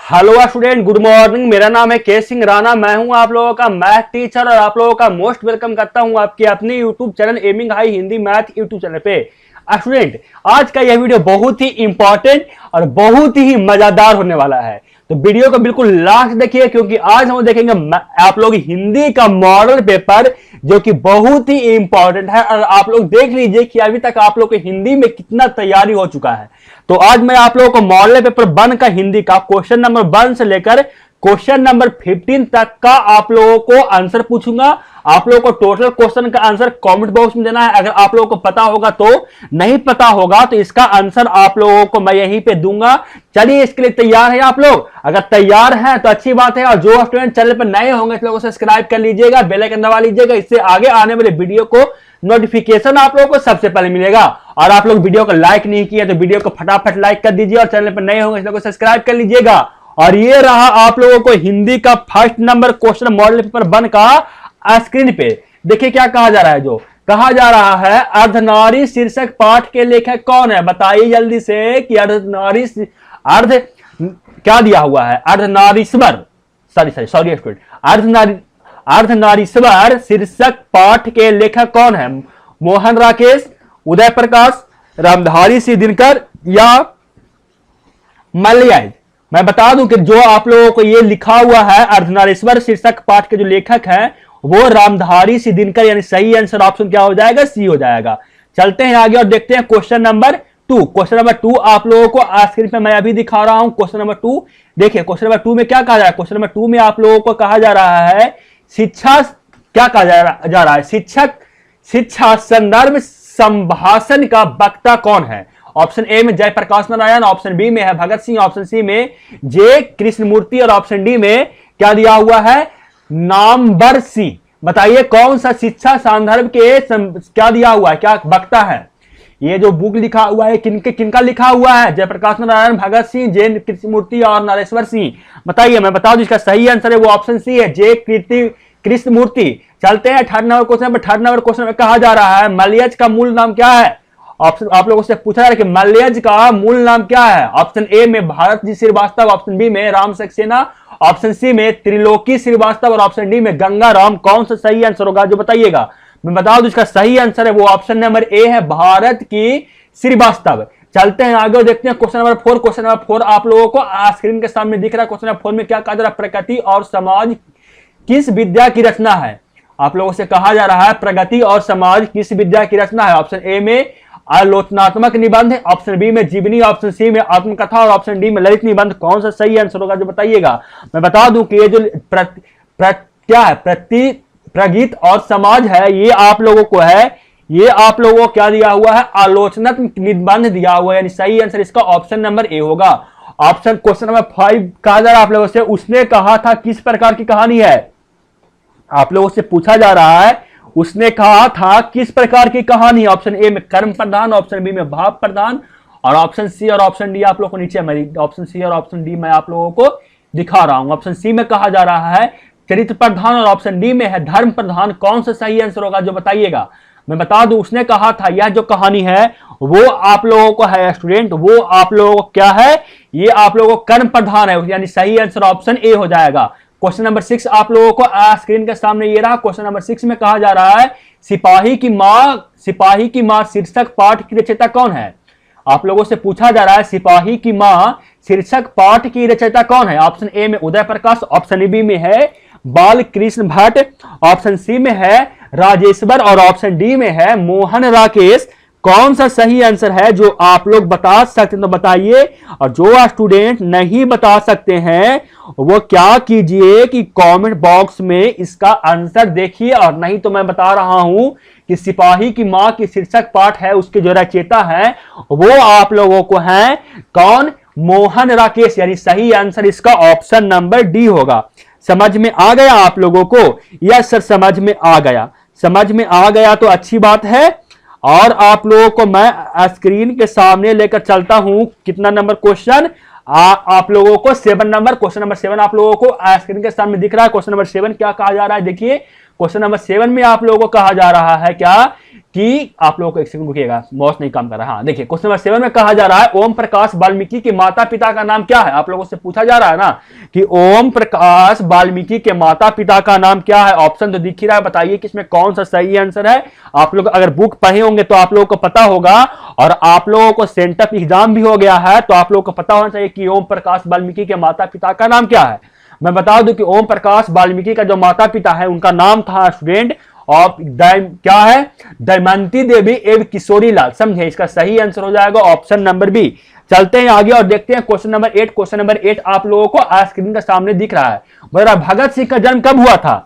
Hello student, good morning. मेरा नाम है के सिंह राणा। मैं हूं आप लोगों का मैथ टीचर और आप लोगों का मोस्ट वेलकम करता हूं आपके अपने YouTube channel aiming high Hindi math YouTube channel पे। स्टूडेंट, आज का यह वीडियो बहुत ही इंपॉर्टेंट और बहुत ही मजेदार होने वाला है, तो वीडियो को बिल्कुल लास्ट देखिए, क्योंकि आज हम देखेंगे आप लोग हिंदी का मॉडल पेपर, जो कि बहुत ही इंपॉर्टेंट है। और आप लोग देख लीजिए कि अभी तक आप लोग को हिंदी में कितना तैयारी हो चुका है। तो आज मैं आप लोगों को मॉडल पेपर 1 का हिंदी का क्वेश्चन नंबर 1 से लेकर क्वेश्चन नंबर 15 तक का आप लोगों को आंसर पूछूंगा। आप लोगों को टोटल क्वेश्चन का आंसर कमेंट बॉक्स में देना है। अगर आप लोगों को पता होगा तो, नहीं पता होगा तो इसका आंसर आप लोगों को मैं यहीं पे दूंगा। चलिए, इसके लिए तैयार है आप लोग? अगर तैयार हैं तो अच्छी बात है। और जो स्टूडेंट चैनल पर नए होंगे तो सब्सक्राइब कर लीजिएगा, बेल आइकन दबा लीजिएगा, इससे आगे आने वाले वीडियो को नोटिफिकेशन आप लोगों को सबसे पहले मिलेगा। और आप लोग वीडियो को लाइक नहीं किया तो वीडियो को फटाफट लाइक कर दीजिए और चैनल पर नए होंगे तो सब्सक्राइब कर लीजिएगा। और ये रहा आप लोगों को हिंदी का first number question model paper 1 का। स्क्रीन पे देखिए क्या कहा जा रहा है। जो कहा जा रहा है, अर्धनारी शीर्षक पाठ के लेखक कौन है? बताइए जल्दी से कि अर्ध क्या दिया हुआ है? अर्धनारीश्वर, सॉरी स्टूडेंट, अर्धनारीश्वर शीर्षक पाठ के लेखक कौन है? मोहन राकेश, उदय प्रकाश, रामधारी सिंह दिनकर या मलयाज? मैं बता दूं कि जो आप लोगों को ये लिखा हुआ है अर्धनारीश्वर शीर्षक पाठ के जो लेखक हैं वो रामधारी सिंह दिनकर, यानी सही आंसर ऑप्शन क्या हो जाएगा? सी हो जाएगा। चलते हैं आगे और देखते हैं क्वेश्चन नंबर 2। क्वेश्चन नंबर 2 आप लोगों को स्क्रीन पे मैं अभी दिखा रहा हूं। क्वेश्चन नंबर 2 देखिए। क्वेश्चन नंबर 2 में क्या कहा जा रहा है? क्वेश्चन नंबर 2 में आप लोगों को कहा जा रहा है शिक्षा, क्या कहा जा रहा है? शिक्षा संदर्भ संभाषण का वक्ता कौन है? ऑप्शन ए में जयप्रकाश नारायण, ऑप्शन बी में है भगत सिंह, ऑप्शन सी में जे कृष्णमूर्ति और ऑप्शन डी में क्या दिया हुआ है? Number C. बताइए कौन सा शिक्षा संदर्भ के क्या दिया हुआ है, क्या वक्ता है? ये जो बुक लिखा हुआ है किनका लिखा हुआ है? जयप्रकाश नारायण, भगत सिंह, जे कृष्णमूर्ति और नरेश्वर सिंह। बताइए, मैं बता दूं इसका सही आंसर है वो ऑप्शन सी है, जे कृष्णमूर्ति। चलते हैं थर्ड नंबर क्वेश्चन पर। थर्ड नंबर क्वेश्चन में कहा जा रहा है मलयज का मूल नाम क्या है? ऑप्शन आप लोगों से पूछा जा रहा है कि मलयज का मूल नाम क्या है? ऑप्शन ए में भारत जी श्रीवास्तव, ऑप्शन बी में राम सक्सेना, ऑप्शन सी में त्रिलोकी श्रीवास्तव और ऑप्शन डी में गंगा राम। कौन सा सही आंसर होगा जो बताइएगा? मैं बता दूं इसका सही आंसर है वो ऑप्शन नंबर ए है, भारत की श्रीवास्तव। चलते हैं आगे और देखते हैं क्वेश्चन नंबर 4। क्वेश्चन नंबर 4 आप लोगों को स्क्रीन के सामने दिख रहा है। क्वेश्चन नंबर 4 में क्या कहा जा रहा है? प्रकृति और समाज किस विद्या की रचना है? आप लोगों से कहा जा रहा है प्रगति और समाज किस विद्या की रचना है? ऑप्शन ए में आलोचनात्मक निबंध है, ऑप्शन बी में जीवनी, ऑप्शन सी में आत्मकथा और ऑप्शन डी में ललित निबंध। कौन सा सही आंसर होगा जो बताइएगा? मैं बता दूं कि ये जो क्या है, प्रगीत और समाज है, ये आप लोगों को है, ये आप लोगों को क्या दिया हुआ है? आलोचनात्मक निबंध दिया हुआ है, यानी सही आंसर इसका ऑप्शन नंबर ए होगा। ऑप्शन क्वेश्चन नंबर 5 कहा जा रहा है आप लोगों से, उसने कहा था किस प्रकार की कहानी है? आप लोगों से पूछा जा रहा है उसने कहा था किस प्रकार की कहानी? ऑप्शन ए में कर्म प्रधान, ऑप्शन बी में भाव प्रधान और ऑप्शन सी और ऑप्शन डी आप लोगों को नीचे ऑप्शन सी और ऑप्शन डी मैं आप लोगों को दिखा रहा हूं। ऑप्शन सी में कहा जा रहा है चरित्र प्रधान और ऑप्शन डी में है धर्म प्रधान। कौन सा सही आंसर होगा जो बताइएगा? मैं बता दूं उसने कहा था, यह जो कहानी है वो आप लोगों को है स्टूडेंट, वो आप लोगों को क्या है? ये आप लोगों को कर्म प्रधान है, यानी सही आंसर ऑप्शन ए हो जाएगा। क्वेश्चन नंबर 6 आप लोगों को स्क्रीन के सामने ये रहा। क्वेश्चन नंबर 6 में कहा जा रहा है सिपाही की मां शीर्षक पाठ की रचयिता कौन है? आप लोगों से पूछा जा रहा है सिपाही की मां शीर्षक पाठ की रचयिता कौन है? ऑप्शन ए में उदय प्रकाश, ऑप्शन बी में है बाल कृष्ण भट्ट, ऑप्शन सी में है राजेश्वर और ऑप्शन डी में है मोहन राकेश। कौन सा सही आंसर है जो आप लोग बता सकते हैं तो बताइए। और जो स्टूडेंट नहीं बता सकते हैं वो क्या कीजिए कि कमेंट बॉक्स में इसका आंसर देखिए। और नहीं तो मैं बता रहा हूं कि सिपाही की मां की शीर्षक पाठ है, उसके जो रचयिता है वो आप लोगों को है कौन? मोहन राकेश, यानी सही आंसर इसका ऑप्शन नंबर डी होगा। समझ में आ गया आप लोगों को? यस सर, समझ में आ गया। समझ में आ गया तो अच्छी बात है। और आप लोगों को मैं स्क्रीन के सामने लेकर चलता हूं कितना नंबर क्वेश्चन? आप लोगों को 7 नंबर क्वेश्चन नंबर 7 आप लोगों को स्क्रीन के सामने दिख रहा है। क्वेश्चन नंबर 7 क्या कहा जा रहा है? देखिए क्वेश्चन नंबर 7 में आप लोगों को कहा जा रहा है क्या कि आप लोगों को एक सेकंड रुकिएगा, माउस नहीं काम कर रहा। हाँ देखिए, क्वेश्चन नंबर 7 में कहा जा रहा है ओम प्रकाश वाल्मीकि के माता पिता का नाम क्या है। आप लोगों से पूछा जा रहा है ना कि ओम प्रकाश वाल्मीकि के माता पिता का नाम क्या है। ऑप्शन तो दिख ही रहा है, बताइए कि इसमें कौन सा सही आंसर है। आप लोग अगर बुक पढ़े होंगे तो आप लोगों को पता होगा, और आप लोगों को सेंटअप एग्जाम भी हो गया है तो आप लोगों को पता होना चाहिए कि ओम प्रकाश वाल्मीकि के माता पिता का नाम क्या है। मैं बता दूं कि ओम प्रकाश वाल्मीकि का जो माता पिता है उनका नाम था स्टूडेंट और क्या है, दमयंती देवी एवं किशोरी लाल। समझे, इसका सही आंसर हो जाएगा ऑप्शन नंबर बी। चलते हैं आगे और देखते हैं क्वेश्चन नंबर 8। क्वेश्चन नंबर 8 आप लोगों को स्क्रीन के सामने दिख रहा है। बोला भगत सिंह का जन्म कब हुआ था।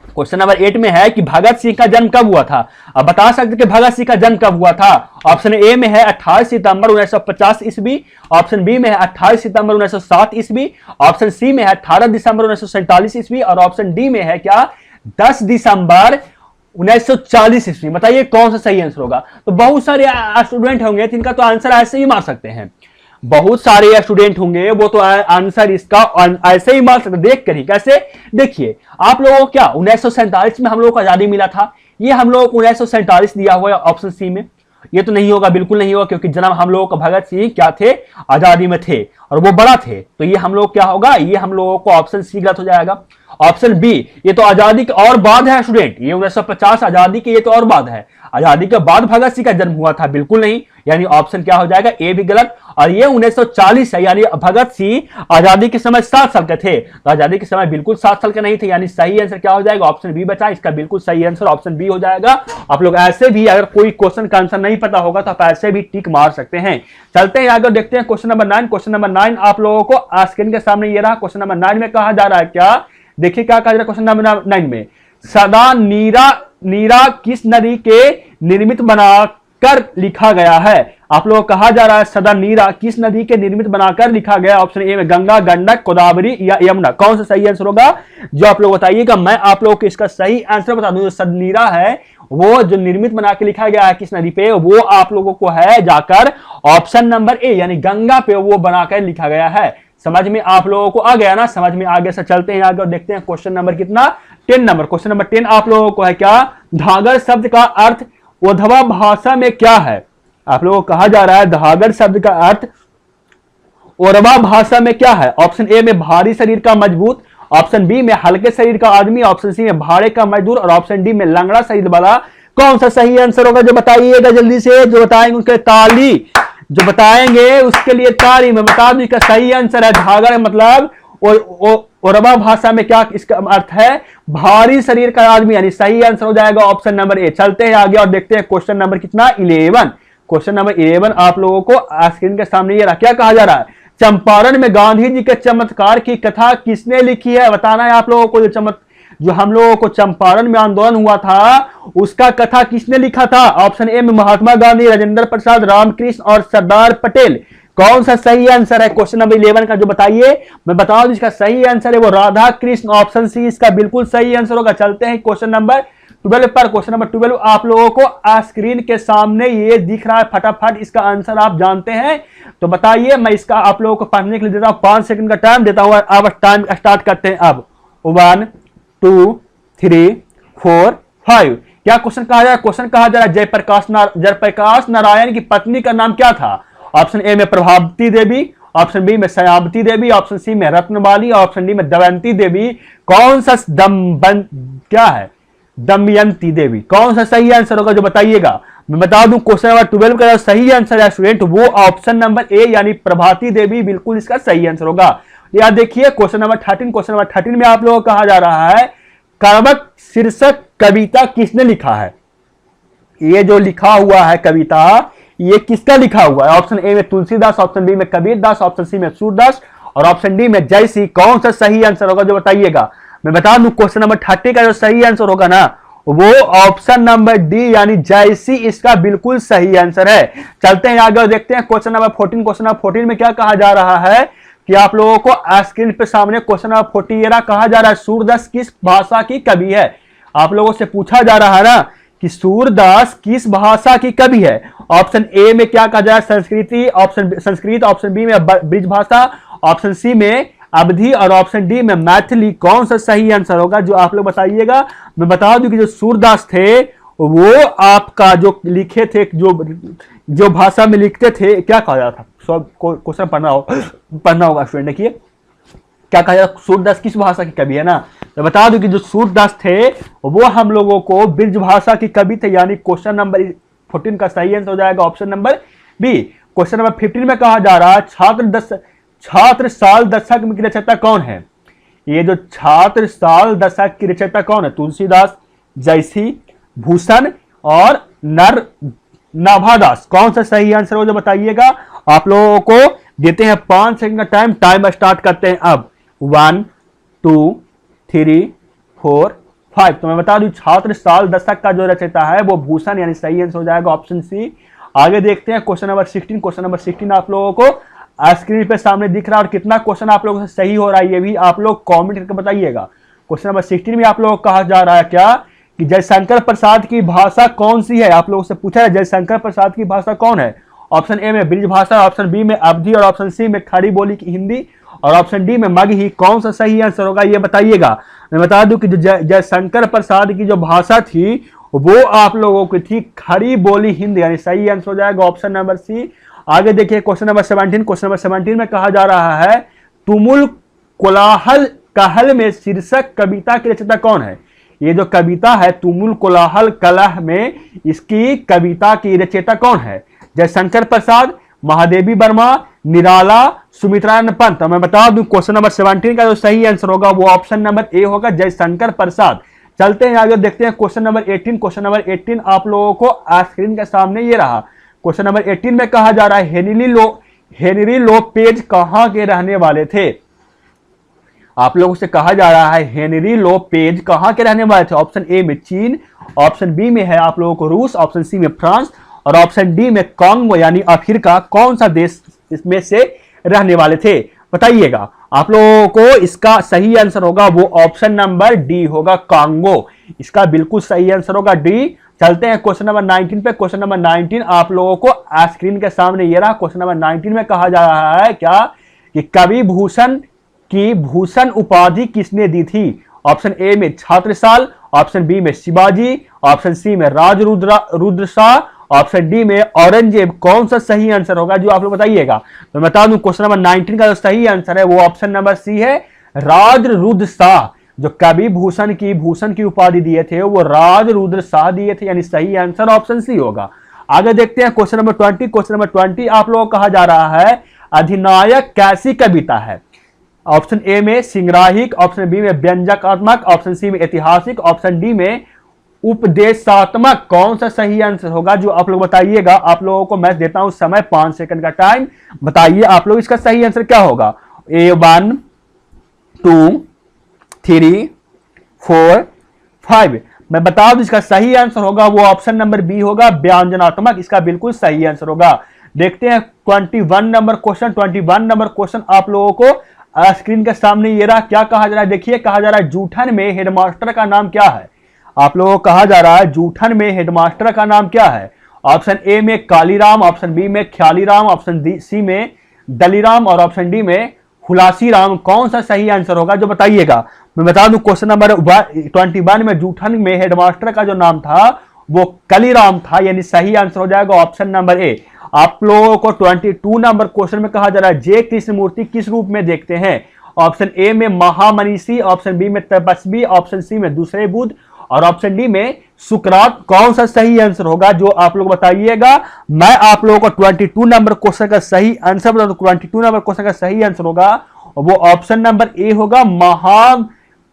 क्वेश्चन नंबर 8 में है कि भगत सिंह का जन्म कब हुआ था। अब बता सकते कि भगत सिंह का जन्म कब हुआ था। ऑप्शन ए में है 28 सितंबर 1950 ईस्वी, ऑप्शन बी में है 28 सितंबर 1907 ईस्वी, ऑप्शन सी में है 18 दिसंबर 1947 ईस्वी, और ऑप्शन डी में है क्या 10 दिसंबर 1940 ईस्वी। बताइए कौन सा सही आंसर होगा। तो बहुत सारे स्टूडेंट होंगे जिनका तो आंसर ऐसे ही मार सकते हैं, बहुत सारे स्टूडेंट होंगे वो तो आंसर इसका ऐसे ही मार सकते। देख कर ही कैसे, देखिए आप लोगों को क्या 1947 में हम लोगों को आजादी मिला था, ये हम लोगों को 1947 दिया हुआ है ऑप्शन सी में। ये तो नहीं होगा, बिल्कुल नहीं होगा, क्योंकि जन्म हम लोगों को भगत सिंह क्या थे, आजादी में थे और वो बड़ा थे, तो ये हम लोग क्या होगा, ये हम लोगों को ऑप्शन सी गलत हो जाएगा। ऑप्शन बी, ये तो आजादी के और बाद है स्टूडेंट, ये 1950 आजादी के ये तो और बाद है, आजादी के बाद भगत सिंह का जन्म हुआ था, बिल्कुल नहीं। यानी ऑप्शन क्या हो जाएगा, ए भी गलत। और ये 1940 है, यानी भगत सिंह आजादी के समय 7 साल के थे, तो आजादी के समय बिल्कुल 7 साल के नहीं थे, यानी सही आंसर क्या हो जाएगा, ऑप्शन बी बचा। इसका बिल्कुल सही आंसर ऑप्शन बी हो जाएगा। आप लोग ऐसे भी अगर कोई क्वेश्चन का आंसर नहीं पता होगा तो आप ऐसे भी टिक मार सकते हैं। चलते हैं आगे, देखते हैं क्वेश्चन नंबर 9। क्वेश्चन नंबर 9 आप लोगों को स्क्रीन के सामने ये रहा। क्वेश्चन नंबर 9 में कहा जा रहा है क्या, देखिए क्या कहा जा रहा है क्वेश्चन नंबर 9 में, सदा नीरा किस नदी के निर्मित बनाकर लिखा गया है। आप लोगों को कहा जा रहा है सदा नीरा किस नदी के निर्मित बनाकर लिखा गया। ऑप्शन ए में गंगा, गंडक, गोदावरी या यमुना। कौन सा सही आंसर होगा जो आप लोग बताइएगा। मैं आप लोगों को इसका सही आंसर बता दूं, सदा नीरा है वो जो निर्मित बना के लिखा गया है किस नदी पे, वो आप लोगों को है जाकर ऑप्शन नंबर ए यानी गंगा पे वो बनाकर लिखा गया है। समझ में आप लोगों को आ गया ना, समझ में आगे से चलते हैं आगे और देखते हैं क्वेश्चन नंबर कितना, 10 नंबर। क्वेश्चन नंबर 10 आप लोगों को है क्या, धागर शब्द का अर्थ ओरवा भाषा में क्या है। आप लोगों को कहा जा रहा है धागर शब्द का अर्थ ओरवा भाषा में क्या है। ऑप्शन ए में भारी शरीर का मजबूत, ऑप्शन बी में हल्के शरीर का आदमी, ऑप्शन सी में भाड़े का मजदूर, और ऑप्शन डी में लंगड़ा शरीर वाला। कौन सा सही आंसर होगा जो बताइएगा जल्दी से, जो बताएंगे उनके ताली, जो बताएंगे उसके लिए ताली। मैं बता दूं इसका सही आंसर है धागर, मतलब ओरवा भाषा में क्या इसका अर्थ है, भारी शरीर का आदमी, यानी सही आंसर हो जाएगा ऑप्शन नंबर ए। चलते हैं आगे और देखते हैं क्वेश्चन नंबर कितना, 11। क्वेश्चन नंबर 11 आप लोगों को स्क्रीन के सामने ये रहा। क्या कहा जा रहा है, चंपारण में गांधी जी के चमत्कार की कथा किसने लिखी है। बताना है आप लोगों को, जो हम लोगों को चंपारण में आंदोलन हुआ था उसका कथा किसने लिखा था। ऑप्शन ए में महात्मा गांधी, राजेंद्र प्रसाद, रामकृष्ण और सरदार पटेल। कौन सा सही आंसर है क्वेश्चन नंबर 11 का जो बताइए। मैं बता दूं इसका सही आंसर है वो राधा कृष्ण, ऑप्शन सी इसका बिल्कुल सही आंसर होगा। चलते हैं क्वेश्चन नंबर 12 पर। क्वेश्चन नंबर 12 आप लोगों को स्क्रीन के सामने ये दिख रहा है, फटाफट इसका आंसर आप जानते हैं तो बताइए। मैं इसका आप लोगों को पढ़ने के लिए देता हूं 5 सेकंड का टाइम देता हूं। अब टाइम स्टार्ट करते हैं। अब 1 2 3 4 5। क्या क्वेश्चन कहा जा रहा है, क्वेश्चन कहा जा रहा है जयप्रकाश नारायण की पत्नी का नाम क्या था। ऑप्शन ए में प्रभावती देवी, ऑप्शन बी में सयावती देवी, ऑप्शन सी में रत्नबाली, ऑप्शन डी में दमयंती देवी। कौन सा क्या है, दमयंती देवी। कौन सा सही आंसर होगा जो बताइएगा। मैं बता दूं क्वेश्चन नंबर 12 का सही आंसर है स्टूडेंट वो ऑप्शन नंबर ए यानी प्रभाती देवी, बिल्कुल इसका सही आंसर होगा। याद देखिए क्वेश्चन नंबर 13। क्वेश्चन नंबर 13 में आप लोगों को कहा जा रहा है कर्मक शीर्षक कविता किसने लिखा है। ये जो लिखा हुआ है कविता ये किसका लिखा हुआ है। ऑप्शन ए में तुलसीदास, ऑप्शन बी में कबीरदास, ऑप्शन सी में सूरदास और ऑप्शन डी में जयसी। कौन सा सही आंसर होगा जो बताइएगा। मैं बता दूं क्वेश्चन नंबर 30 का जो सही आंसर होगा ना वो ऑप्शन नंबर डी यानी जयसी इसका बिल्कुल सही आंसर है। चलते हैं आगे और देखते हैं क्वेश्चन नंबर 14। क्वेश्चन नंबर 14 में क्या कहा जा रहा है कि आप लोगों को स्क्रीन पे सामने क्वेश्चन नंबर 14 कहा जा रहा है सूरदास किस भाषा की कवि है। आप लोगों से पूछा जा रहा है ना कि सूरदास किस भाषा की कवि है। ऑप्शन ए में क्या कहा जा रहा है संस्कृत, ऑप्शन बी में ब्रिज भाषा, ऑप्शन सी में अवधी और ऑप्शन डी में मैथिली। कौन सा सही आंसर होगा जो आप लोग बताइएगा। मैं बता दूं कि जो सूरदास थे वो आपका जो लिखे थे, जो भाषा में लिखते थे, क्या कहा जाता था? सब क्वेश्चन पढ़ना होगा स्टूडेंट। देखिए क्या कहा जाता, सूरदास किस भाषा के कवि है ना, तो बता दूं कि जो सूरदास थे वो हम लोगों को ब्रज भाषा के कवि थे। यानी क्वेश्चन नंबर 14 का सही आंसर हो जाएगा option number B. Question number 15 में कहा जा रहा है छात्र साल दशक की रचयिता कौन है? ये जो छात्र साल दशक की रचयिता कौन है? तुलसीदास, जयसी, भूषण और नाभादास। कौन सा सही आंसर हो जो बताइएगा। आप लोगों को देते हैं 5 सेकंड का टाइम स्टार्ट करते हैं अब। 1 2 3 4 5। तो मैं बता दूं छात्र साल दशक का जो रचयिता है वो भूषण, यानी सही आंसर हो जाएगा ऑप्शन सी। आगे देखते हैं क्वेश्चन नंबर 16। क्वेश्चन नंबर 16 आप लोगों को स्क्रीन पे सामने दिख रहा है, और कितना क्वेश्चन आप लोगों से सही हो रहा है ये भी आप लोग कमेंट करके बताइएगा। क्वेश्चन नंबर 16 में आप लोगों को कहा जा रहा है क्या कि जयशंकर प्रसाद की भाषा कौन सी है? आप लोगों से पूछा है जयशंकर प्रसाद की भाषा कौन है। ऑप्शन ए में ब्रिज भाषा, ऑप्शन बी में अवधी, और ऑप्शन सी में खड़ी बोली की हिंदी, और ऑप्शन डी में मगही। कौन सा सही आंसर होगा ये बताइएगा। मैं बता दूं कि जो जयशंकर प्रसाद की जो भाषा थी वो आप लोगों की थी खड़ी बोली हिंदी, यानी सही आंसर हो जाएगा ऑप्शन नंबर सी। आगे देखिए क्वेश्चन नंबर 17। क्वेश्चन नंबर 17 में कहा जा रहा है तुमुल कोलाहल कहल में शीर्षक कविता की रचयिता कौन है? ये जो कविता है तुमुल कोलाहल कलह में, इसकी कविता की रचयिता कौन है? जयशंकर प्रसाद, महादेवी वर्मा, निराला, सुमित्रानंद पंत। मैं बता दूं क्वेश्चन नंबर 17 का जो सही आंसर होगा वो ऑप्शन नंबर ए होगा, जयशंकर प्रसाद। चलते हैं आगे देखते हैं क्वेश्चन नंबर 18। क्वेश्चन नंबर 18 आप लोगों को स्क्रीन के सामने ये रहा। क्वेश्चन नंबर 18 में कहा जा रहा है हेनरी लोपेज कहां के रहने वाले थे? आप लोगों से कहा जा रहा है हेनरी लोपेज कहां के रहने वाले थे? ऑप्शन ए में चीन, ऑप्शन बी में है आप लोगों को रूस, ऑप्शन सी में फ्रांस, और ऑप्शन डी में कांगो यानी अफ्रीका। कौन सा देश इसमें से रहने वाले थे बताइएगा। आप लोगों को इसका सही आंसर होगा वो ऑप्शन नंबर डी होगा, कांगो। इसका बिल्कुल सही आंसर होगा डी। चलते हैं क्वेश्चन नंबर 19 पे। क्वेश्चन नंबर 19 आप लोगों को स्क्रीन के सामने ये रहा। क्वेश्चन नंबर 19 में कहा जा रहा है क्या कि कवि भूषण की भूषण उपाधि किसने दी थी? ऑप्शन ए में छात्रसाल, ऑप्शन बी में शिवाजी, ऑप्शन सी में रुद्र शाह, ऑप्शन डी में औरंगजेब। कौन सा सही आंसर होगा जो आप लोग बताइएगा। तो बता दूं क्वेश्चन नंबर 19 का जो सही आंसर है वो ऑप्शन नंबर सी है, रुद्र शाह। जो कवि भूषण की उपाधि दिए थे वो रुद्र शाह दिए थे, यानी सही आंसर ऑप्शन सी होगा। आगे देखते हैं क्वेश्चन नंबर 20। क्वेश्चन नंबर 20 आप लोगों को कहा जा रहा है अधिनायक कैसी कविता है? ऑप्शन ए में संग्राहिक, ऑप्शन बी में व्यंजकात्मक, ऑप्शन सी में ऐतिहासिक, ऑप्शन डी में उपदेशात्मक। कौन सा सही आंसर होगा जो आप लोग बताइएगा। आप लोगों को मैं देता हूं समय 5 सेकंड का टाइम। बताइए आप लोग इसका सही आंसर क्या होगा। ए 1 2 3 4 5। मैं बता दूं इसका सही आंसर होगा वो ऑप्शन नंबर बी होगा, व्यंजनात्मक। इसका बिल्कुल सही आंसर होगा। देखते हैं 21 नंबर क्वेश्चन। 21 नंबर क्वेश्चन आप लोगों को स्क्रीन के सामने ये रहा। क्या कहा जा रहा है देखिए, कहा जा रहा है जूठन में हेडमास्टर का नाम क्या है? आप लोगों को कहा जा रहा है जूठन में हेडमास्टर का नाम क्या है? ऑप्शन ए में कालीराम, ऑप्शन बी में ख्यालीराम, ऑप्शन सी में दलीराम, और ऑप्शन डी में हुलासी राम। कौन सा सही आंसर होगा जो बताइएगा। मैं बता दूं क्वेश्चन नंबर 21 में जूठन में हेडमास्टर का जो नाम था वो कलीराम था, यानी सही आंसर हो जाएगा ऑप्शन नंबर ए। आप लोगों को 22 नंबर क्वेश्चन में कहा जा रहा है जे कृष्णमूर्ति किस रूप में देखते हैं? ऑप्शन ए में महामनीषी, ऑप्शन बी में तपस्वी, ऑप्शन सी में दूसरे बुद्ध, और ऑप्शन डी में सुकरात। कौन सा सही आंसर होगा जो आप लोग बताइएगा। मैं आप लोगों को 22 नंबर क्वेश्चन का सही आंसर बता दूं। 22 नंबर क्वेश्चन का सही आंसर होगा वो ऑप्शन नंबर ए होगा,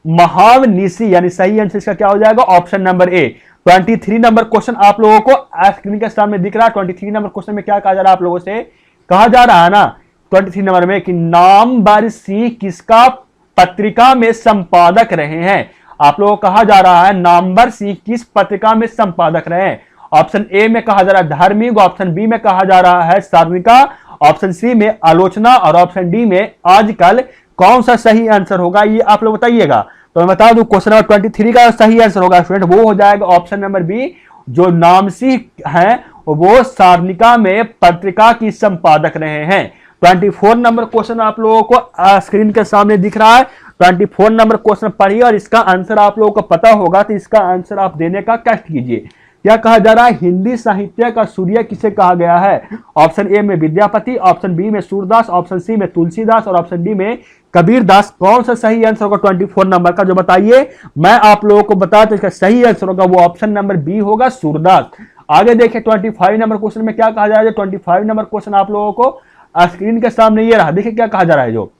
महामनीषी, यानी सही आंसर इसका क्या हो जाएगा option number A. 23 number question आप लोगों को स्क्रीन के सामने दिख रहा है। 23 नंबर क्वेश्चन में क्या कहा जा रहा है आप लोगों से, कहा जा रहा है ना 23 नंबर में कि नामवर सिंह किसका पत्रिका में संपादक रहे हैं? आप लोगों को कहा जा रहा है नामवर सिंह किस पत्रिका में संपादक रहे हैं? ऑप्शन ए में कहा जा रहा है धार्मिक, ऑप्शन बी में कहा जा रहा है सार्वनिका, ऑप्शन सी में आलोचना, और ऑप्शन डी में आजकल। कौन सा सही आंसर होगा ये आप लोग बताइएगा। तो मैं बता दूं क्वेश्चन नंबर 23 का सही आंसर होगा स्टूडेंट वो हो जाएगा ऑप्शन नंबर बी, जो नामसी हैं वो सार्वनिका में पत्रिका की संपादक रहे हैं। 24 नंबर क्वेश्चन आप लोगों को स्क्रीन के सामने दिख रहा है। 24 नंबर क्वेश्चन पढ़िए और इसका आंसर आप लोगों को पता होगा तो इसका आंसर आप देने का कष्ट कीजिए। क्या कहा जा रहा है, हिंदी साहित्य का सूर्य किसे कहा गया है? ऑप्शन ए में विद्यापति, ऑप्शन बी में सूरदास, ऑप्शन सी में तुलसीदास और ऑप्शन डी में कबीरदास। कौन सा सही आंसर होगा 24 नंबर का, जो बताइए। मैं आप लोगों को बता तो इसका सही आंसर होगा वो ऑप्शन नंबर बी होगा, सूरदास। आगे देखिए 25 नंबर क्वेश्चन में क्या कहा जा रहा है। 25 नंबर क्वेश्चन आप लोगों को स्क्रीन के सामने ये रहा, देखिए क्या कहा जा रहा है। जो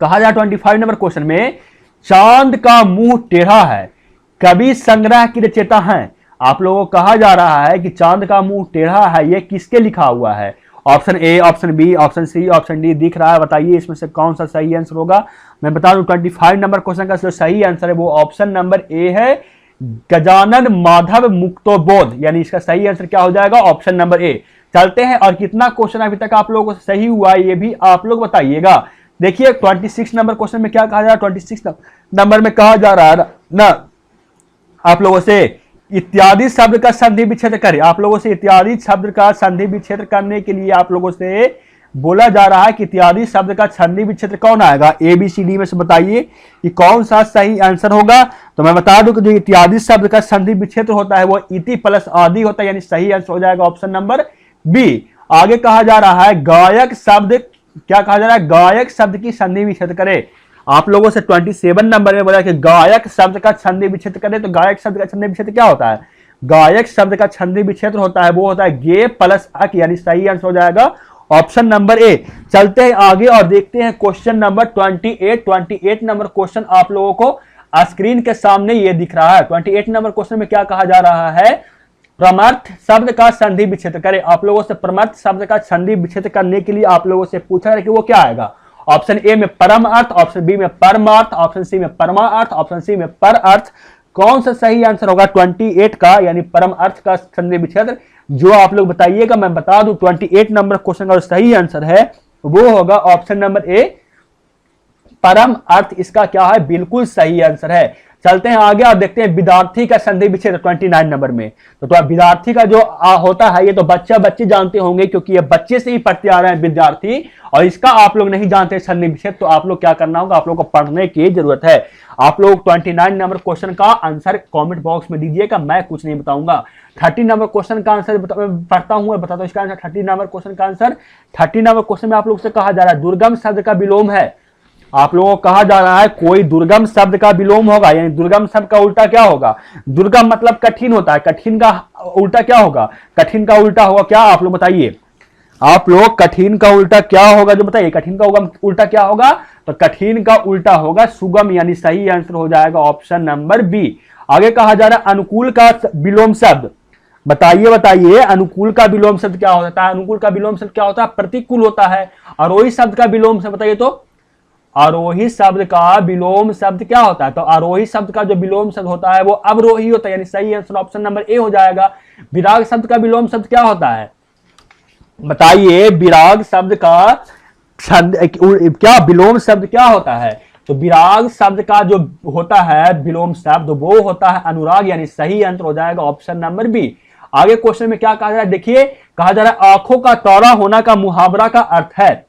कहा जा रहा है 25 नंबर क्वेश्चन में, चांद का मुंह टेढ़ा है, कवि संग्रह की रचयिता हैं। आप लोगों को कहा जा रहा है कि चांद का मुंह टेढ़ा है, ये किसके लिखा हुआ है? Option A, option B, option C, option D दिख रहा है, बताइए इसमें से कौन सा सही आंसर होगा। मैं बता दूं 25 नंबर क्वेश्चन का जो सही आंसर है वो ऑप्शन नंबर ए है, गजानन माधव मुक्तोबोध। यानी इसका सही आंसर क्या हो जाएगा, ऑप्शन नंबर ए। चलते हैं, और कितना क्वेश्चन अभी तक आप लोगों को सही हुआ है ये भी आप लोग बताइएगा। देखिए 26 नंबर क्वेश्चन में क्या कहा जा रहा है। 26 नंबर में कहा जा रहा है ना आप लोगों से, इत्यादि शब्द का संधि विच्छेद करें। आप लोगों से इत्यादि शब्द का संधि विच्छेद करने के लिए आप लोगों से बोला जा रहा है कि इत्यादि शब्द का संधि विच्छेद कौन आएगा, ए बी सी डी में से बताइए कि कौन सा सही आंसर होगा। तो मैं बता दूं कि जो इत्यादि शब्द का संधि विच्छेद होता है वो इति प्लस आदि होता है, यानी सही आंसर हो जाएगा ऑप्शन नंबर बी। आगे कहा जा रहा है गायक शब्द, क्या कहा जा रहा है, गायक शब्द की संधि विच्छेद करे। आप लोगों से 27 नंबर में बोला कि गायक शब्द का संधि विच्छेद करे, तो गायक शब्द का संधि विच्छेद क्या होता है? गायक शब्द का संधि विच्छेद होता है वो होता है गे प्लस अक, यानी सही आंसर हो जाएगा ऑप्शन नंबर ए। चलते हैं आगे और देखते हैं क्वेश्चन नंबर 28 नंबर क्वेश्चन आप लोगों को स्क्रीन के सामने ये दिख रहा है। 28 नंबर क्वेश्चन में क्या कहा जा रहा है, परमार्थ शब्द का संधि विच्छेद करें। आप लोगों से परमार्थ शब्द का संधि विच्छेद करने के लिए आप लोगों से पूछा है कि वो क्या आएगा। ऑप्शन ए में परम अर्थ, ऑप्शन बी में परमार्थ, ऑप्शन सी में परमार्थ, ऑप्शन सी में पर अर्थ। कौन सा सही आंसर होगा 28 का, यानी परम अर्थ का संधि विच्छेद, जो आप लोग बताइएगा। मैं बता दूं 28 नंबर क्वेश्चन का जो सही आंसर है वो होगा ऑप्शन नंबर ए, परम अर्थ इसका क्या है, बिल्कुल सही आंसर है। चलते हैं आगे और देखते हैं विद्यार्थी का संधि विच्छेद 29 नंबर में। तो विद्यार्थी का जो होता है ये तो बच्चे जानते होंगे, क्योंकि ये बच्चे से ही पढ़ते आ रहे हैं विद्यार्थी, और इसका आप लोग नहीं जानते संधि विच्छेद, तो आप लोग क्या करना होगा, आप लोग को पढ़ने की जरूरत है। आप लोग 29 नंबर क्वेश्चन का आंसर कमेंट बॉक्स में दीजिएगा, मैं कुछ नहीं बताऊंगा। 30 नंबर क्वेश्चन का आंसर पढ़ता हूं, बताता हूं इसका आंसर। 30 नंबर क्वेश्चन का आंसर, 30 नंबर क्वेश्चन में आप लोग से कहा जा रहा है दुर्गम शब्द का विलोम है। आप लोगों को कहा जा रहा है कोई दुर्गम शब्द का विलोम होगा, यानी दुर्गम शब्द का उल्टा क्या होगा। दुर्गम मतलब कठिन होता है, कठिन का उल्टा क्या होगा, कठिन का उल्टा होगा क्या, आप लोग बताइए। आप लोग कठिन का उल्टा क्या होगा जो बताइए, कठिन का उल्टा क्या होगा। तो कठिन का उल्टा होगा सुगम, यानी सही आंसर हो जाएगा ऑप्शन नंबर बी। आगे कहा जा रहा है अनुकूल का विलोम शब्द, बताइए अनुकूल का विलोम शब्द क्या होता है। अनुकूल का विलोम शब्द क्या होता है, प्रतिकूल होता है। आरोही शब्द का विलोम शब्द बताइए, तो आरोही शब्द का विलोम शब्द क्या होता है। तो आरोही शब्द का जो विलोम शब्द होता है वो अवरोही होता है, यानी सही आंसर ऑप्शन नंबर ए हो जाएगा। विराग शब्द का विलोम शब्द क्या होता है, बताइए। विराग शब्द का क्या विलोम शब्द क्या होता है। तो विराग शब्द का जो होता है विलोम शब्द वो होता है अनुराग, यानी सही आंसर हो जाएगा ऑप्शन नंबर बी। आगे क्वेश्चन में क्या कहा जा रहा है, देखिए कहा जा रहा है आंखों का तारा होना का मुहावरा का अर्थ है।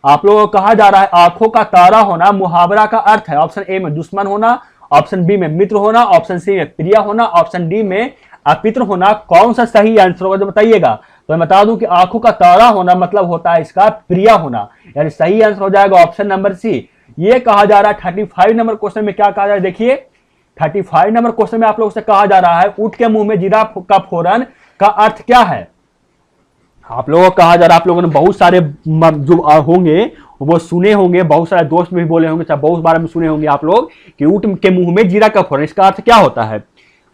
आप लोगों को कहा जा रहा है आंखों का तारा होना मुहावरा का अर्थ है। ऑप्शन ए में दुश्मन होना, ऑप्शन बी में मित्र होना, ऑप्शन सी में प्रिय होना, ऑप्शन डी में अपित्र होना। कौन सा सही आंसर होगा जो बताइएगा। तो मैं बता दूं कि आंखों का तारा होना मतलब होता है इसका प्रिय होना, यानी सही आंसर हो जाएगा ऑप्शन नंबर सी। ये कहा जा रहा है 35 नंबर क्वेश्चन में क्या कहा जा रहा है, देखिए 35 नंबर क्वेश्चन में आप लोगों से कहा जा रहा है ऊंट के मुंह में जीरा का फोरन का अर्थ क्या है। आप लोगों को कहा जा रहा है, आप लोगों ने बहुत सारे जो होंगे वो सुने होंगे, बहुत सारे दोस्त भी बोले होंगे, चाहे बहुत बार में सुने होंगे आप लोग कि ऊंट के मुंह में जीरा का फोरन, इसका अर्थ क्या होता है।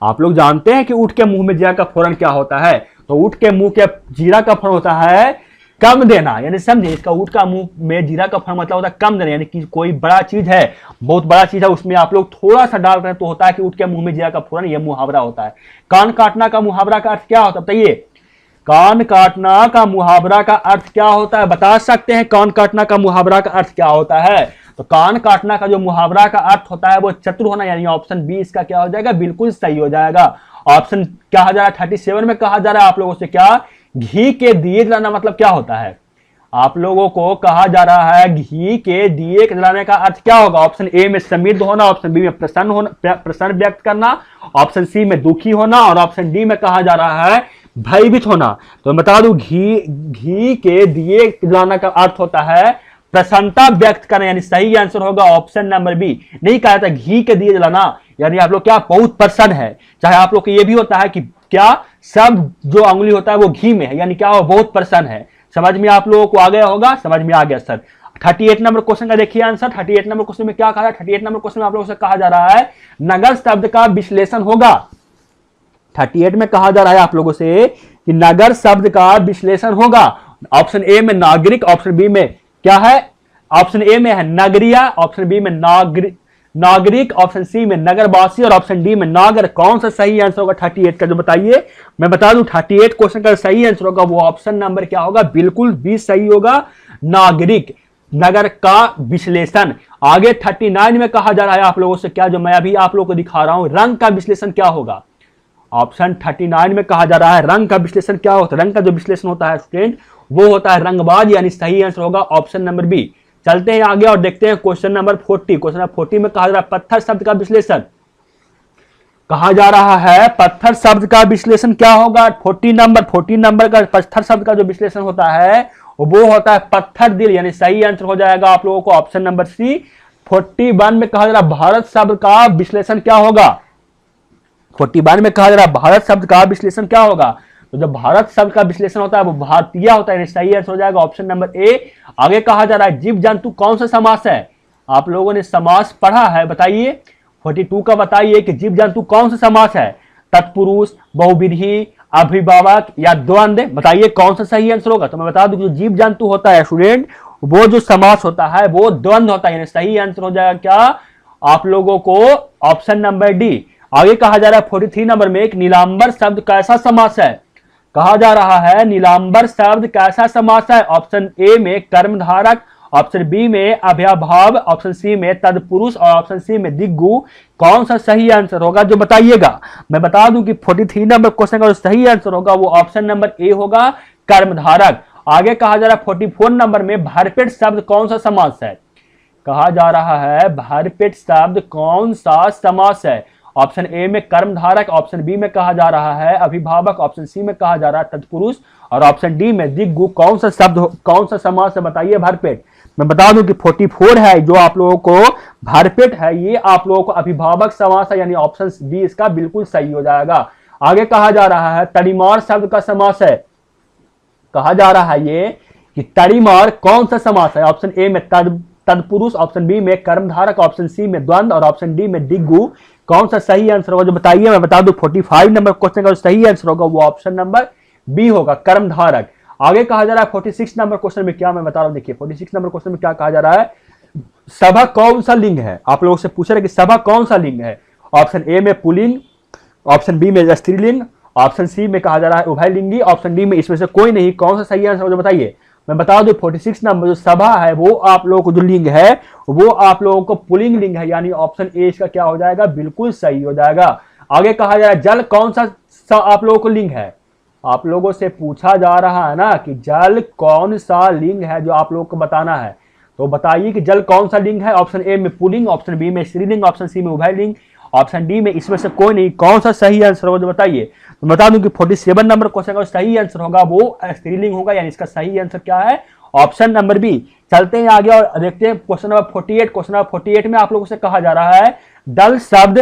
आप लोग जानते हैं कि ऊंट के मुंह में जीरा का फोरन क्या होता है। तो ऊंट के मुंह के जीरा का फोरन होता है कम देना, यानी समझे इसका ऊंट का मुंह में जीरा का फोरन मतलब होता है कम देना, यानी कि कोई बड़ा चीज है, बहुत बड़ा चीज है, उसमें आप लोग थोड़ा सा डाल रहे हैं तो होता है कि ऊंट के मुंह में जीरा का फोरन, यह मुहावरा होता है। कान काटना का मुहावरा का अर्थ क्या होता है बताइए। कान काटना का मुहावरा का अर्थ क्या होता है, बता सकते हैं कान काटना का मुहावरा का अर्थ क्या होता है। तो कान काटना का जो मुहावरा का अर्थ होता है वो चतुर होना, यानी ऑप्शन बी इसका क्या हो जाएगा, बिल्कुल सही हो जाएगा। ऑप्शन कहा जा रहा है 37 में कहा जा रहा है आप लोगों से क्या, घी के दिए जलाना मतलब क्या होता है। आप लोगों को कहा जा रहा है घी के दिए के जलाने का अर्थ क्या होगा। ऑप्शन ए में समृद्ध होना, ऑप्शन बी में प्रसन्न होना, प्रसन्न व्यक्त करना, ऑप्शन सी में दुखी होना और ऑप्शन डी में कहा जा रहा है भयभीत होना। तो मैं बता दूं घी के दिए जलाने का अर्थ होता है प्रसन्नता व्यक्त करना, यानी सही आंसर होगा ऑप्शन नंबर बी। नहीं कहा था घी के दिए जलाना यानी आप लोग क्या बहुत प्रसन्न है। चाहे आप लोग को यह भी होता है कि क्या सब जो अंगुली होता है वो घी में है, यानी क्या वो बहुत प्रसन्न है। समझ में आप लोगों को आ गया होगा, समझ में आ गया सर। 38 नंबर क्वेश्चन का देखिए आंसर। 38 नंबर क्वेश्चन में क्या कहा है, 38 नंबर क्वेश्चन में आप लोगों से कहा जा रहा है नगर शब्द का विश्लेषण होगा। 38 में कहा जा रहा है आप लोगों से कि नगर शब्द का विश्लेषण होगा। ऑप्शन ए में नागरिक, ऑप्शन बी में क्या है, ऑप्शन ए में है नगरीय, ऑप्शन बी में नागरिक, ऑप्शन सी में नगरवासी और ऑप्शन डी में नागर। कौन सा सही आंसर होगा 38 का जो बताइए। मैं बता दूं 38 क्वेश्चन का सही आंसर होगा वो ऑप्शन नंबर क्या होगा, बिल्कुल भी सही होगा, नागरिक, नगर का विश्लेषण। आगे 39 में कहा जा रहा है आप लोगों से क्या, जो मैं अभी आप लोगों को दिखा रहा हूं, रंग का विश्लेषण क्या होगा। ऑप्शन 39 में कहा जा रहा है रंग का विश्लेषण क्या होता है। रंग का जो विश्लेषण होता है स्टूडेंट वो होता है रंगबाज, यानी सही आंसर होगा ऑप्शन नंबर बी। चलते हैं आगे और देखते हैं क्वेश्चन नंबर 40। क्वेश्चन नंबर 40 में कहा जा रहा है पत्थर शब्द का विश्लेषण। कहा जा रहा है पत्थर शब्द का विश्लेषण क्या होगा। 40 नंबर का पत्थर शब्द का जो विश्लेषण होता है वो होता है पत्थर दिल, यानी सही आंसर हो जाएगा आप लोगों को ऑप्शन नंबर सी। 41 में कहा जा रहा है भारत शब्द का विश्लेषण क्या होगा। 41 में कहा जा रहा है भारत शब्द का विश्लेषण क्या होगा। तो जब भारत शब्द का विश्लेषण होता है वो भारतीय होता है, सही आंसर हो जाएगा ऑप्शन नंबर ए। आगे कहा जा रहा है जीव जंतु कौन सा समास है। आप लोगों ने समास पढ़ा है, बताइए 42 का बताइए कि जीव जंतु कौन सा समास है। तत्पुरुष, बहुव्रीहि, अभिभावक या द्वंद्व, बताइए कौन सा सही आंसर होगा। तो मैं बता दूं जो जीव जंतु होता है स्टूडेंट वो जो समास होता है वो द्वंद्व होता है, यानी सही आंसर हो जाएगा क्या आप लोगों को ऑप्शन नंबर डी। आगे कहा जा रहा है 43 नंबर में एक नीलांबर शब्द कैसा समास है। कहा जा रहा है नीलांबर शब्द कैसा समास है। ऑप्शन ए में कर्मधारक, ऑप्शन बी में अव्ययभाव, ऑप्शन सी में तत्पुरुष और ऑप्शन सी में दिग्गु। कौन सा सही आंसर होगा जो बताइएगा। मैं बता दूं कि 43 नंबर क्वेश्चन का जो सही आंसर होगा वो ऑप्शन नंबर ए होगा, कर्मधारक। आगे कहा जा रहा है 44 नंबर में भरपेट शब्द कौन सा समास है। कहा जा रहा है भरपेट शब्द कौन सा समास है। ऑप्शन ए में कर्मधारक, ऑप्शन बी में कहा जा रहा है अभिभावक, ऑप्शन सी में कहा जा रहा है तत्पुरुष और ऑप्शन डी में दिग्गु। कौन सा शब्द कौन सा समास है बताइए भरपेट। मैं बता दूं कि 44 है जो आप लोगों को भरपेट है ये आप लोगों को अभिभावक समास है, यानी ऑप्शन बी इसका बिल्कुल सही हो जाएगा। आगे कहा जा रहा है तड़ीमार शब्द का समास है। कहा जा रहा है ये कि तड़ीमार कौन सा समास है। ऑप्शन ए में तत्पुरुष, ऑप्शन बी में कर्मधारक, ऑप्शन सी में द्वंद्व और ऑप्शन डी में दिग्गु। कौन सा सही आंसर होगा जो बताइए। मैं बता दूं 45 नंबर क्वेश्चन का जो सही आंसर होगा वो ऑप्शन नंबर बी होगा, कर्मधारक। आगे कहा जा रहा है 46 नंबर क्वेश्चन में क्या मैं बता रहा हूं, देखिए 46 नंबर क्वेश्चन में क्या कहा जा रहा है, सभा कौन सा लिंग है। आप लोगों से पूछ रहे कि सभा कौन सा लिंग है। ऑप्शन ए में पुल्लिंग, ऑप्शन बी में स्त्रीलिंग, ऑप्शन सी में कहा जा रहा है उभयलिंगी, ऑप्शन डी में इसमें से कोई नहीं। कौन सा सही आंसर होगा जो बताइए। मैं बता दूं 46 नंबर जो सभा है वो आप लोगों को जो लिंग है वो आप लोगों को पुल्लिंग लिंग है, यानी ऑप्शन ए इसका क्या हो जाएगा बिल्कुल सही हो जाएगा। आगे कहा जा रहा है जल कौन सा आप लोगों को लिंग है। आप लोगों से पूछा जा रहा है ना कि जल कौन सा लिंग है जो आप लोगों को बताना है। तो बताइए कि जल कौन सा लिंग है। ऑप्शन ए में पुल्लिंग, ऑप्शन बी में स्त्रीलिंग, ऑप्शन सी में उभयलिंग, ऑप्शन डी में इसमें से कोई नहीं। कौन सा सही आंसर होगा जो बताइए। तो बता दूं कि 47 नंबर क्वेश्चन का सही आंसर होगा वो स्त्रीलिंग होगा, यानी इसका सही आंसर क्या है ऑप्शन नंबर बी। चलते हैं आगे और देखते हैं क्वेश्चन नंबर 48। क्वेश्चन नंबर 48 में आप लोगों से कहा जा रहा है दल शब्द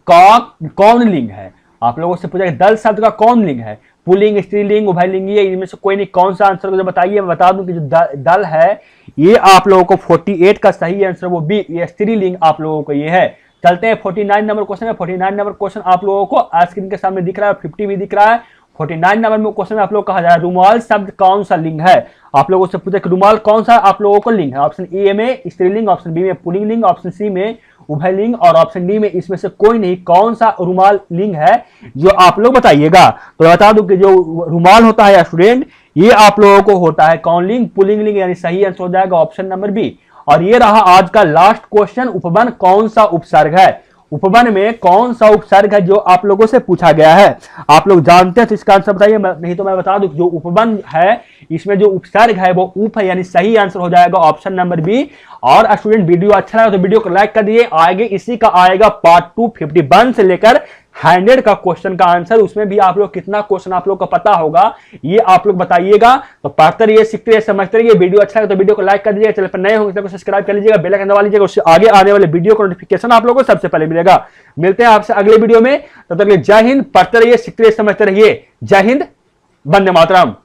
का कौन लिंग है। आप लोगों से पूछा दल शब्द का कौन लिंग है, पुल्लिंग, स्त्रीलिंग, उभयलिंगी, इनमें से कोई नहीं। कौन सा आंसर होगा जो बताइए। मैं बता दूं कि जो दल है ये आप लोगों को 48 का सही आंसर वो बी, ये स्त्रीलिंग आप लोगों को ये है। चलते हैं 49 नंबर क्वेश्चन में। 49 नंबर क्वेश्चन आप लोगों को स्क्रीन के सामने दिख रहा है, 50 भी दिख रहा है। 49 नंबर में क्वेश्चन में आप लोग कहा जा रहा है रुमाल शब्द कौन सा लिंग है। आप लोगों से पूछा कि रुमाल कौन सा आप लोगों को लिंग है। ऑप्शन ए में स्त्रीलिंग, ऑप्शन बी में पुल्लिंग, ऑप्शन सी में उभयलिंग और ऑप्शन डी में इसमें से कोई नहीं। कौन सा रुमाल लिंग है जो आप लोग बताइएगा। तो बता दूं कि जो रुमाल होता है स्टूडेंट ये आप लोगों को होता है कौन लिंग, पुल्लिंग लिंग, यानी सही आंसर हो जाएगा ऑप्शन नंबर बी। और ये रहा आज का लास्ट क्वेश्चन, उपवन कौन सा उपसर्ग है। उपवन में कौन सा उपसर्ग है जो आप लोगों से पूछा गया है? आप लोग जानते हैं तो इसका आंसर बताइए, नहीं तो मैं बता दूं जो उपवन है इसमें जो उपसर्ग है वो उप है, यानी सही आंसर हो जाएगा ऑप्शन नंबर बी। और स्टूडेंट वीडियो अच्छा लगा तो वीडियो को लाइक कर दीजिए। आगे इसी का आएगा पार्ट 251 से लेकर 100 का क्वेश्चन का आंसर, उसमें भी आप लोग कितना क्वेश्चन आप लोग को पता होगा ये आप लोग बताइएगा। तो पढ़ते रहिए, सीखते रहिए, समझते रहिए। वीडियो अच्छा लगा तो वीडियो को लाइक कर दीजिएगा, चैनल पर नए होंगे तो सब्सक्राइब कर लीजिएगा, बेल आइकन दबा लीजिएगा, उससे आगे आने वाले वीडियो का नोटिफिकेशन आप लोगों को सबसे पहले मिलेगा। मिलते हैं आपसे अगले वीडियो में, तब तक जय हिंद। पढ़ते रहिए, सीखते रहिए, समझते रहिए। जय हिंद, वंदे मातरम।